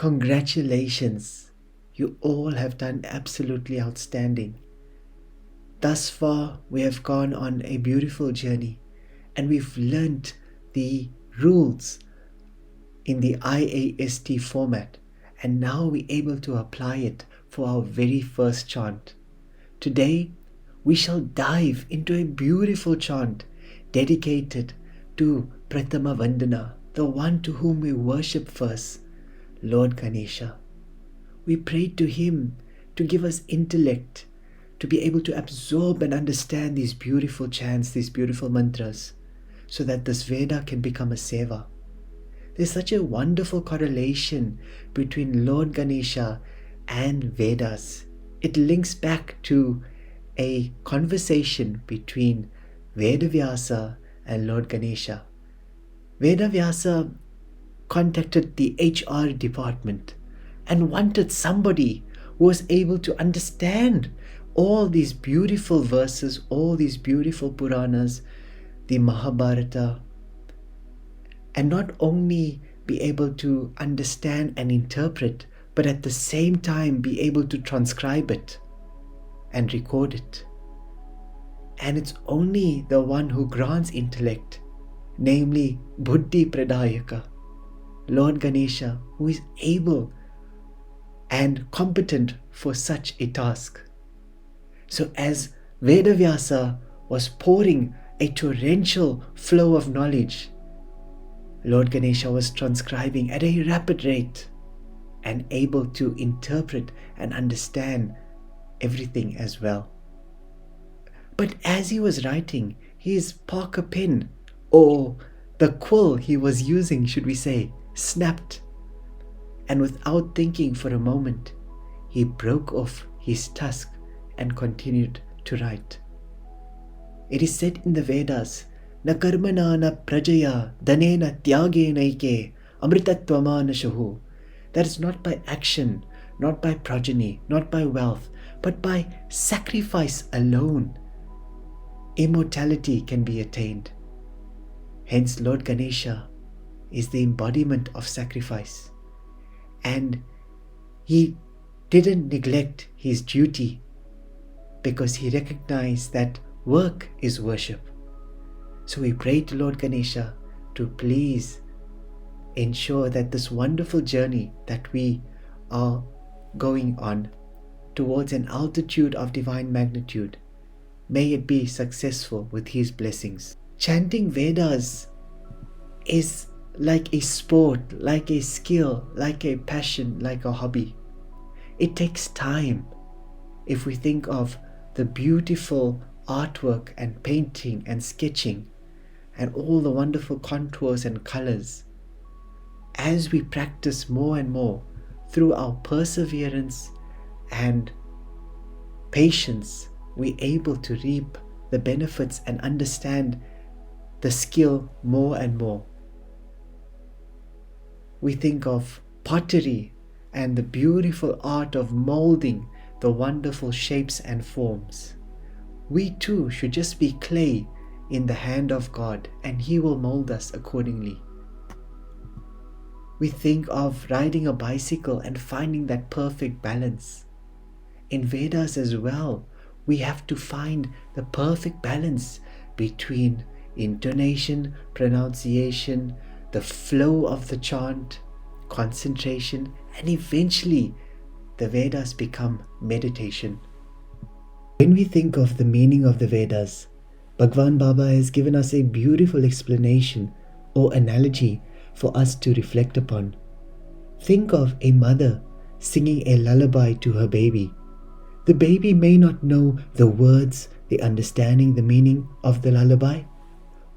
Congratulations. You all have done absolutely outstanding. Thus far, we have gone on a beautiful journey and we've learnt the rules in the IAST format, and now we're able to apply it for our very first chant. Today, we shall dive into a beautiful chant dedicated to Prathama Vandana, the one to whom we worship first, Lord Ganesha. We pray to him to give us intellect, to be able to absorb and understand these beautiful chants, these beautiful mantras, so that this Veda can become a seva. There's such a wonderful correlation between Lord Ganesha and Vedas. It links back to a conversation between VYASA and Lord Ganesha. VYASA contacted the HR department and wanted somebody who was able to understand all these beautiful verses, all these beautiful Puranas, the Mahabharata, and not only be able to understand and interpret, but at the same time be able to transcribe it and record it. And it's only the one who grants intellect, namely Buddhi Pradayaka, Lord Ganesha, who is able and competent for such a task. So as Vedavyasa was pouring a torrential flow of knowledge, Lord Ganesha was transcribing at a rapid rate and able to interpret and understand everything as well. But as he was writing, his Parker pen, or the quill he was using, should we say, snapped. And without thinking for a moment, he broke off his tusk and continued to write. It is said in the Vedas, Na karmana na prajaya danena tyagena amritatvamana shahu. That is not by action, not by progeny, not by wealth, but by sacrifice alone immortality can be attained. Hence Lord Ganesha is the embodiment of sacrifice. And he didn't neglect his duty because he recognized that work is worship. So we pray to Lord Ganesha to please ensure that this wonderful journey that we are going on towards an altitude of divine magnitude, may it be successful with his blessings. Chanting Vedas is like a sport, like a skill, like a passion, like a hobby. It takes time. If we think of the beautiful artwork and painting and sketching and all the wonderful contours and colors, as we practice more and more through our perseverance and patience, we're able to reap the benefits and understand the skill more and more. We think of pottery and the beautiful art of molding the wonderful shapes and forms. We too should just be clay in the hand of God, and He will mold us accordingly. We think of riding a bicycle and finding that perfect balance. In Vedas as well, we have to find the perfect balance between intonation, pronunciation, the flow of the chant, concentration, and eventually the Vedas become meditation. When we think of the meaning of the Vedas, Bhagwan Baba has given us a beautiful explanation or analogy for us to reflect upon. Think of a mother singing a lullaby to her baby. The baby may not know the words, the understanding, the meaning of the lullaby,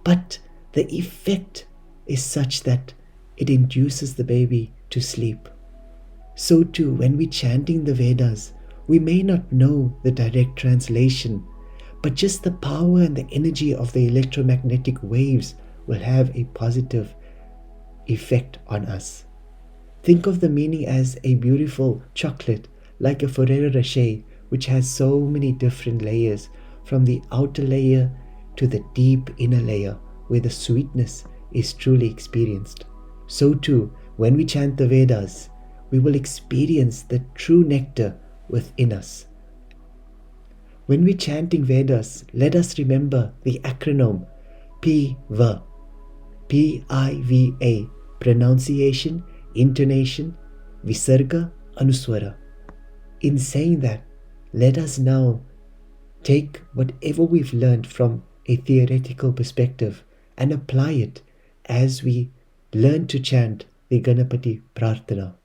but the effect is such that it induces the baby to sleep. So too, when we're chanting the Vedas, we may not know the direct translation, but just the power and the energy of the electromagnetic waves will have a positive effect on us. Think of the meaning as a beautiful chocolate, like a Ferrero Rocher, which has so many different layers, from the outer layer to the deep inner layer, where the sweetness is truly experienced. So too, when we chant the Vedas, we will experience the true nectar within us. When we're chanting Vedas, let us remember the acronym PIVA, P-I-V-A, pronunciation, intonation, Visarga, Anuswara. In saying that, let us now take whatever we've learned from a theoretical perspective and apply it as we learn to chant the Ganapati Prarthana.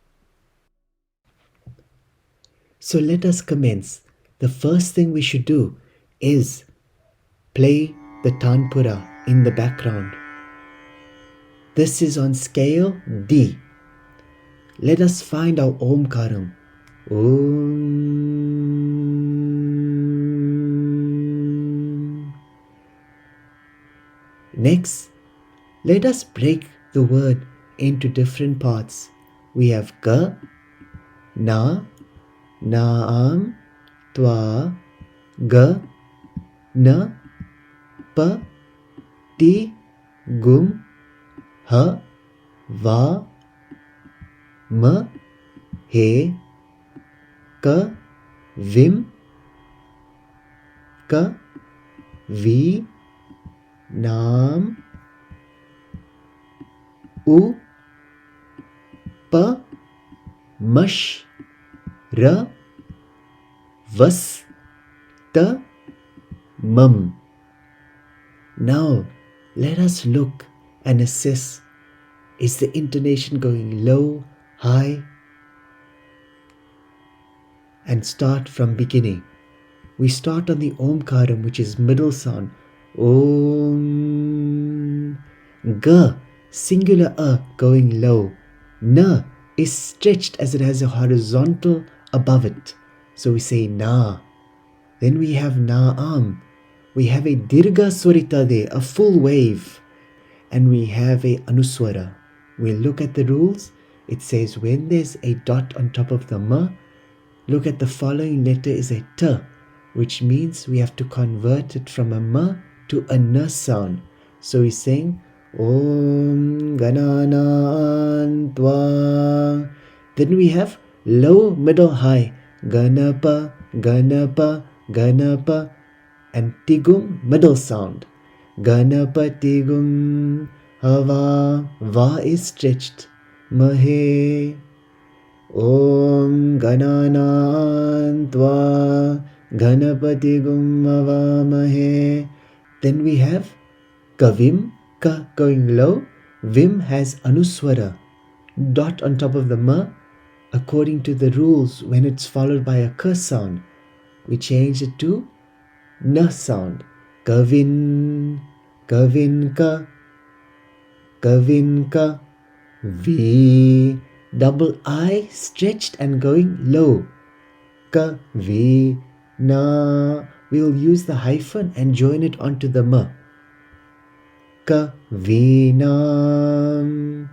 So let us commence. The first thing we should do is play the Tanpura in the background. This is on scale D. Let us find our Omkaram. Om. Next, let us break the word into different parts. We have Ga, Na, Naam, Twa, Ga, Na, Pa, Ti, Gum, Ha, Va, Ma, He, Ka, Vim, Ka, Vi, Naam, U, Pa, Mash, Ra, Vas, Ta, Mam. Now, let us look and assess. Is the intonation going low, high? And start from beginning. We start on the Omkaram, which is middle sound. Om. Ga, singular A going low. Na is stretched as it has a horizontal above it. So we say Na. Then we have Naam. We have a Dirga Swarita there, a full wave. And we have a Anuswara. We look at the rules. It says when there's a dot on top of the Ma, look at the following letter is a T, which means we have to convert it from a Ma to a Na sound. So we're saying Om Ganana Tva. Then we have low, middle, high. Ganapa, Ganapa, Ganapa. And Tigum, middle sound. Ganapatigum Hava. Va is stretched. Mahe. Om Ganana Tva Ganapatigum Hava Mahe. Then we have Kavim, Ka going low. Vim has Anuswara, dot on top of the Ma. According to the rules, when it's followed by a Ka sound, we change it to Na sound. Kavin, Kavinka, Kavinka. V, double I stretched and going low. Ka, Vi, Na. We will use the hyphen and join it onto the Ma. Ka, Vi, Nam.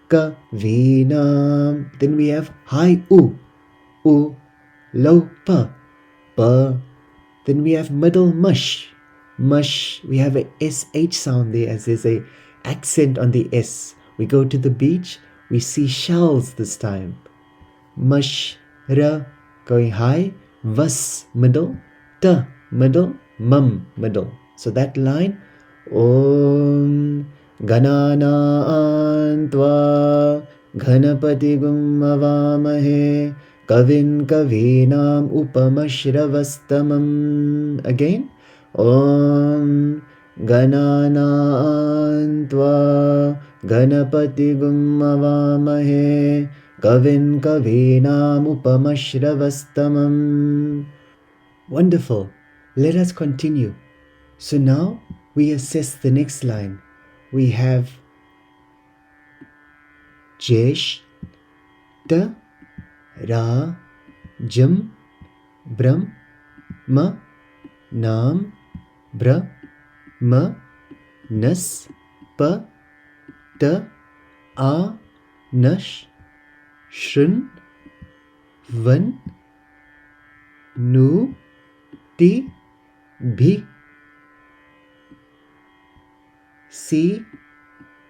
Ka, Vi, Nam. Then we have high U. U, low Pa. Pa. Then we have middle Mush. Mush. We have a SH sound there as there's a accent on the S. We go to the beach. We see shells this time. Mush. Ra. Going high. Vas. Middle. Ta. Middle. Mum. Middle. So that line. Om Ganana Tva Ganapatigum Avamahe Kavin Kavinam Upamashravastamam. Again. Om Ganana Tva Ganapatigum Avamahe Kavin Kavinam Upamashravastamam. Wonderful. Let us continue. So now we assess the next line. We have Jesh, Ta, Ra, Jam, Brahm, Ma, Nam, Bra, Ma, Nas, Pa, Ta, A, Nash, Shrun, Van, Nu, Ti, Bhi, Si,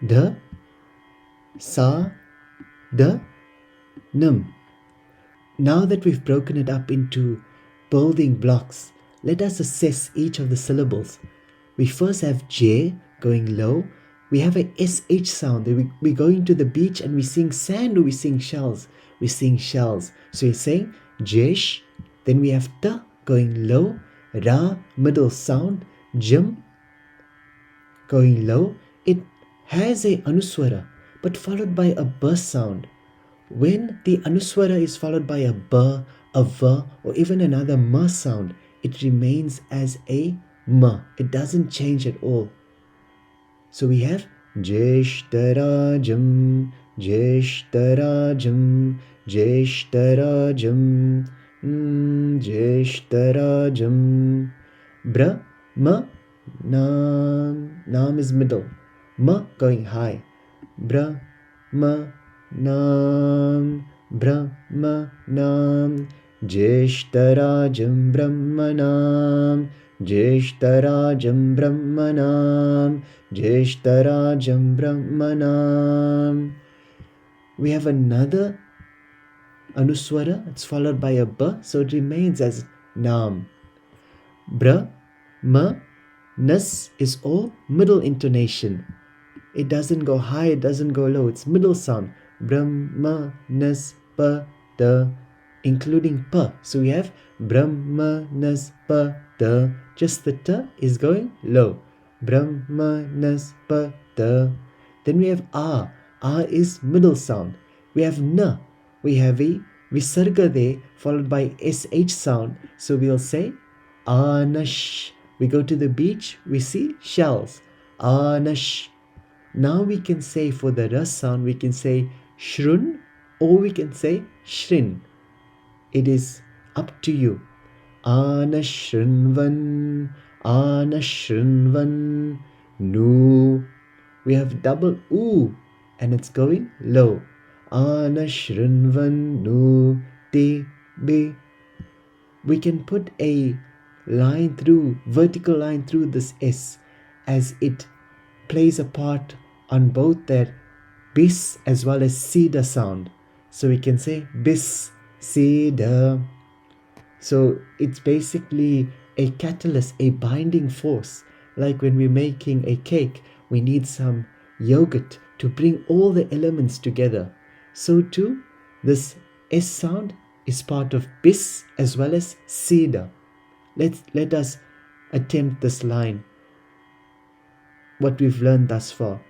Da, Sa, Da, num. Now that we've broken it up into building blocks, let us assess each of the syllables. We first have J going low. We have a SH sound. We go into the beach and we sing sand or we sing shells. We sing shells. So we're saying Jesh. Then we have T going low. Ra, middle sound. Jim going low. It has a Anuswara but followed by a B sound. When the Anuswara is followed by a B, a V, or even another M sound, it remains as a M. It doesn't change at all. So we have Jeshtarajam, Jeshtarajam, Jeshtarajam, Jeshtarajam. Bra, Ma, Nam. Nam is middle. Ma going high. Bra, Ma, Nam. Brahma Nam. Jeshtarajam Brahmanam. Jeshtarajam Brahmanam. Jeshtarajam Brahmanam. We have another Anuswara. It's followed by a B, so it remains as Nam. Brahma Nas is all middle intonation. It doesn't go high, it doesn't go low. It's middle sound. Brahma Nas Pa Da, including Pa. So we have Brahma Nas Pa Da. Just the Ta is going low. Brahma Nas Pa Da. Then we have A. A is middle sound. We have Na. We have a Visarga there followed by SH sound. So we'll say Anash. We go to the beach, we see shells. Anash. Now we can say for the Ras sound, we can say Shrun or we can say Shrin. It is up to you. Anashrinvan, Anashrinvan, Nu. We have double U and it's going low. Anashrinvan, Nu, Te, Be. We can put a line through, vertical line through this S as it plays a part on both that bis as well as sida sound. So we can say bis, sida. So it's basically a catalyst, a binding force. Like when we're making a cake, we need some yogurt to bring all the elements together. So too, this S sound is part of bis as well as sida. Let us attempt this line. What we've learned thus far.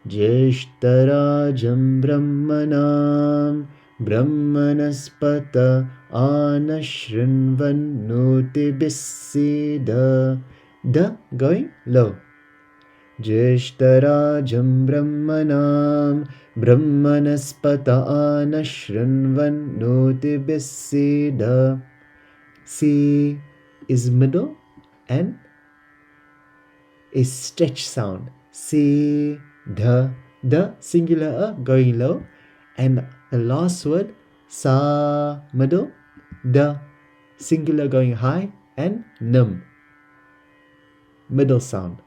Jeshtarajam Brahmanam Brahmanaspata Anashrinvan Notibissida. Da going low. Jeshtarajam Brahmanam Brahmanaspata Anashrinvan Notibissida. Si is middle and a stretch sound. Si, the singular going low, and the last word sa middle, the singular going high, and num middle sound.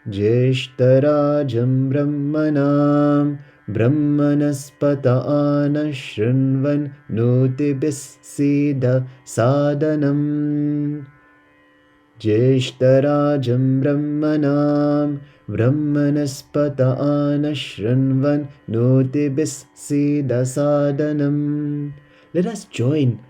Jeshtarajam Brahmanam Brahmanaspata Anashrinvan Notibissida Sadanam. Jeshtarajam Brahmanam Brahmanaspata Anashrinvan Notibissida Sadanam. Let us join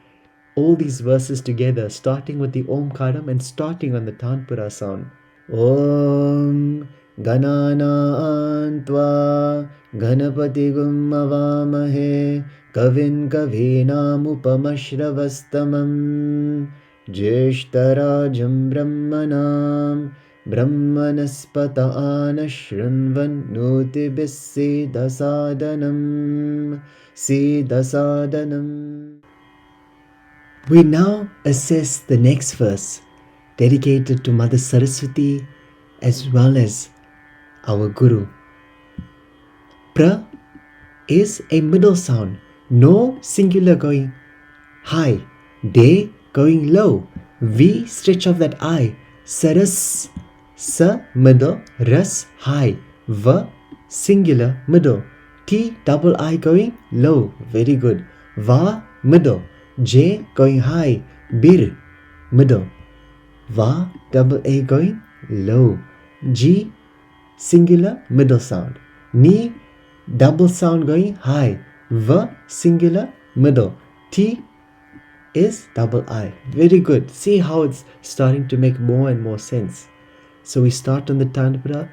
all these verses together, starting with the Omkaram and starting on the Tanpura sound. Om Ganana Antva Ganapati Gummavamahe Kavin Kavinam Upamashravastamam. Jeshtarajam Brahmanam Brahmanaspata Anashrinvan Notibissida Sadanam. Sidasadanam. We now assess the next verse, dedicated to Mother Saraswati as well as our Guru. Pra is a middle sound, no singular going high, De going low, V stretch of that I, Saras, Sa middle, Ras high, V singular middle, T double I going low. Very good. Va, middle. J going high. Bir, middle. Va, double A going low. G, singular, middle sound. Ni, double sound going high. V, singular, middle. T is double I. Very good. See how it's starting to make more and more sense. So we start on the Tantra.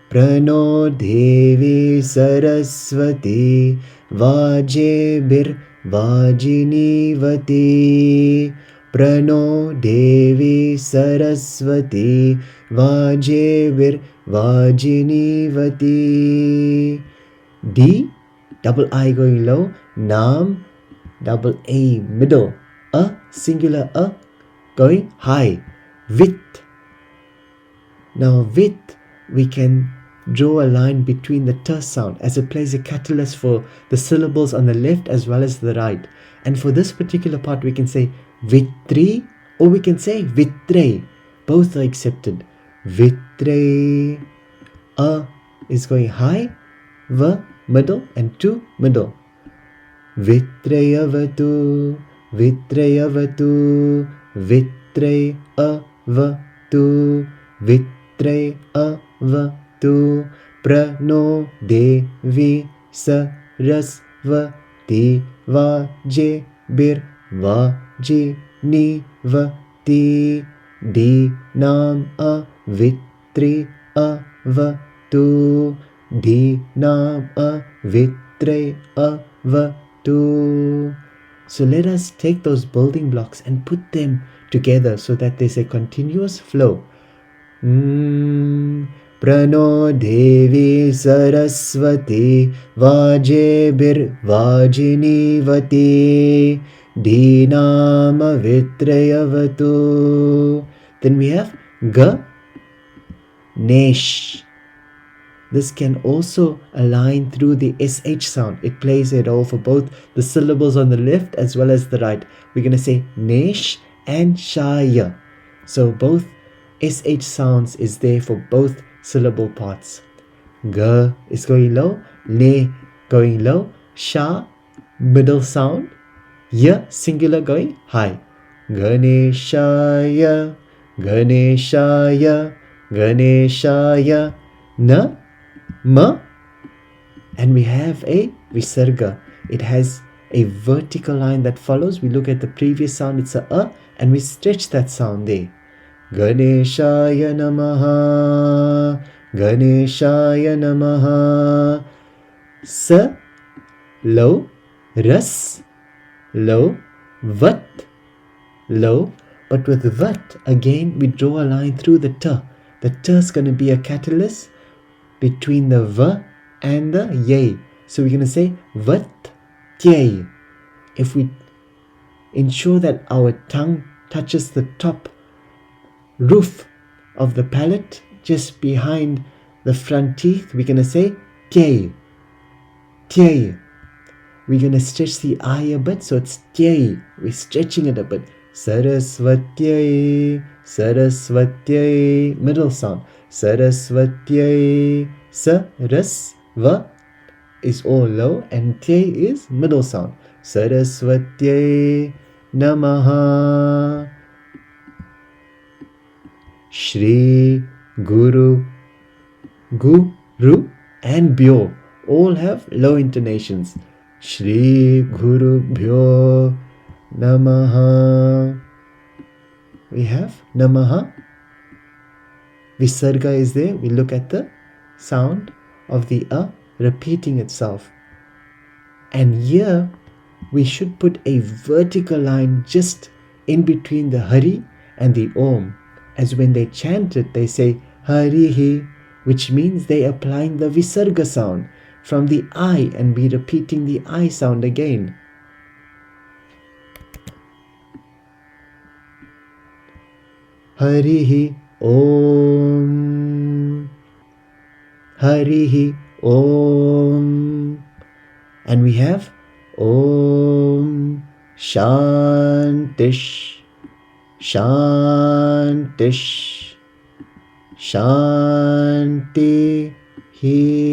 Prano Devi Saraswati Vajebir Vajinivati. Prano Devi Saraswati Vajebir Vajinivati. D, double I going low. Nam, double A middle. A, singular A going high. Vit. Now vit, we can draw a line between the t sound as it plays a catalyst for the syllables on the left as well as the right. And for this particular part we can say vitri or we can say vitre. Both are accepted. Vitre. A is going high, v middle and tu middle. Vitreyavatu, Vitreyavatu, Vitreyavatu, Vitreyavatu, Prano Devi Sarasvati Vajebir Vajinivati Dinam Avitri Avatu Dinam Avitri Avatu. So let us take those building blocks and put them together so that there's a continuous flow. Prano Devi Saraswati Vajebir Vajinivati Dinama Vitrayavatu. Then we have Ga Nesh. This can also align through the SH sound. It plays a role for both the syllables on the left as well as the right. We're going to say Nesh and Shaya. So both SH sounds is there for both syllable parts. G is going low, Ne going low, Sha middle sound, Ya singular going high. Ganeshaya, Ganeshaya, Ganeshaya, Na, Ma, and we have a Visarga. It has a vertical line that follows. We look at the previous sound, it's a, and we stretch that sound there. Ganeshaya Namaha, Ganeshaya Namaha. Sa, low, Ras, low, Vat, low. But with Vat, again, we draw a line through the T. The T is going to be a catalyst between the V and the Ye. So we're going to say Vat, Tye. If we ensure that our tongue touches the top roof of the palate, just behind the front teeth, we're going to say Tye, Tye. We're going to stretch the I a bit, so it's Tye. We're stretching it a bit. Saraswatyai, Saraswatyai, middle sound. Saraswatyai, Sarasva is all low and Tyai is middle sound. Saraswatyai Namaha. Shri, Guru, Guru and Bhyo all have low intonations. Shri Guru Bhyo Namaha. We have Namaha. Visarga is there. We look at the sound of the A repeating itself. And here we should put a vertical line just in between the Hari and the Om. As when they chant it, they say Harihi, which means they applying the Visarga sound from the I and be repeating the I sound again. Harihi Om, Harihi Om. And we have Om Shantish, Shantish, Shanti Hi.